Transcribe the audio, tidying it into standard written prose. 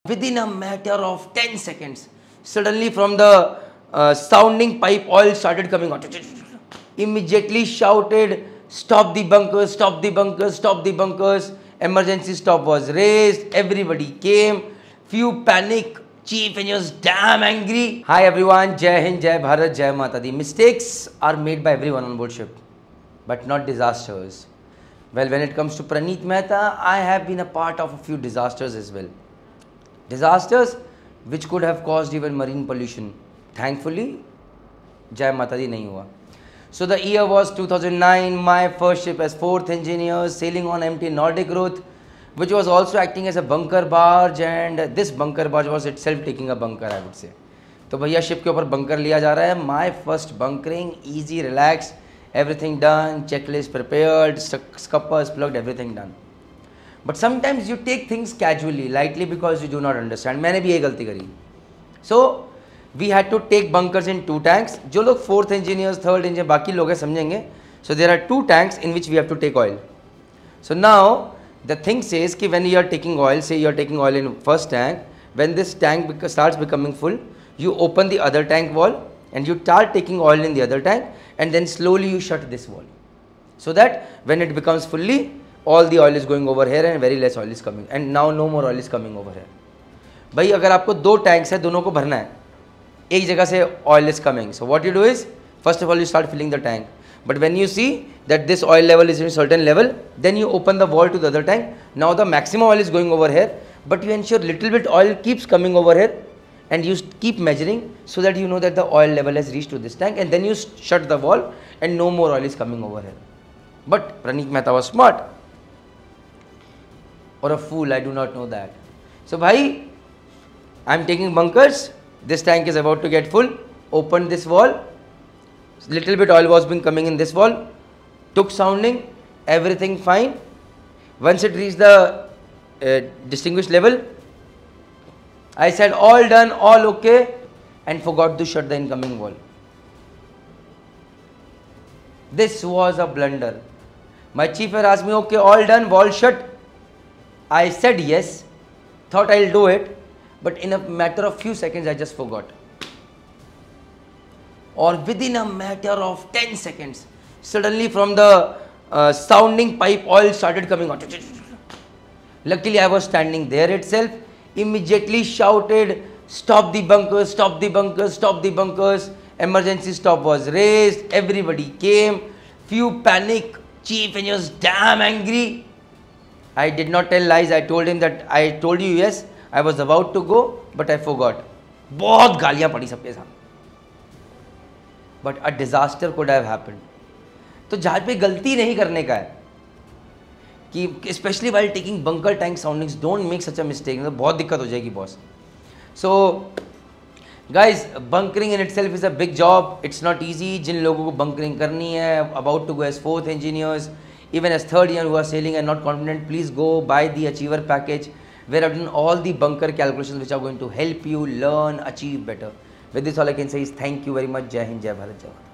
Within a matter of 10 seconds, suddenly from the sounding pipe, oil started coming out. Immediately shouted, "Stop the bunkers, stop the bunkers, stop the bunkers." Emergency stop was raised. Everybody came. Few panic. Chief engineers damn angry. Hi everyone, Jai Hind, Jai Bharat, Jai Mata Di. Mistakes are made by everyone on board ship, but not disasters. Well, when it comes to Praneet Mehta, I have been a part of a few disasters as well. Disasters which could have caused even marine pollution. Thankfully, Jai Mata Di nahi hua. So the year was 2009. My first ship as 4th engineer sailing on MT Nordic Route, which was also acting as a bunker barge, and this bunker barge was itself taking a bunker, I would say. तो भैया ship के ऊपर bunker लिया जा रहा है. My first bunkering, easy, relaxed, everything done, checklist prepared, scuppers plugged, everything done. But sometimes you take things casually, lightly, because you do not understand. मैंने भी ये गलती करी. So we had to take bunkers in 2 tanks. जो लोग 4th engineers, 3rd engineer, बाकी लोग हैं समझेंगे. So there are 2 tanks in which we have to take oil. So now the thing says कि when you are taking oil, say you are taking oil in first tank, when this tank starts becoming full, you open the other tank wall and you start taking oil in the other tank, and then slowly you shut this wall, so that when it becomes fully, all the oil is going over here and very less oil is coming, and now no more oil is coming over here. भाई अगर आपको 2 tanks है, दोनों को भरना है, एक जगह से oil is coming, so what you do is first of all you start filling the tank, but when you see that this oil level is in a certain level, then you open the wall to the other tank. Now the maximum oil is going over here, but you ensure little bit oil keeps coming over here, and you keep measuring so that you know that the oil level has reached to this tank, and then you shut the wall and no more oil is coming over here. But Praneet Mehta was smart, or a fool, I do not know that. So bhai, I am taking bunkers, this tank is about to get full, opened this wall, little bit oil was been coming in this wall, took sounding, everything fine. Once it reached the distinguished level, I said all done, all okay, and forgot to shut the incoming wall. This was a blunder. My chief had asked me, okay, all done, wall shut. I said yes, thought I'll do it, but in a matter of few seconds I just forgot. Or within a matter of 10 seconds, suddenly from the sounding pipe, oil started coming out. Luckily I was standing there itself. Immediately shouted, "Stop the bunkers, stop the bunkers, stop the bunkers." Emergency stop was raised. Everybody came. Few panic. Chief engineers damn angry. I did not tell lies. I told him that I told you yes, I was about to go, but I forgot. बहुत गालियाँ पड़ी सबके साथ. But a disaster could have happened. तो जहाँ पे गलती नहीं करने का है, कि specially while taking bunker tank soundings, don't make such a mistake, मतलब बहुत दिक्कत हो जाएगी boss. So guys, bunkering in itself is a big job. It's not easy. जिन लोगों को बंकरिंग करनी है, about to go as 4th engineers, even as 3rd year who are sailing and not confident, please go buy the Achiever package, where I've done all the bunker calculations which are going to help you learn, achieve better. With this, all I can say is thank you very much. Jai Hind, Jai Bharat, Jai Mata.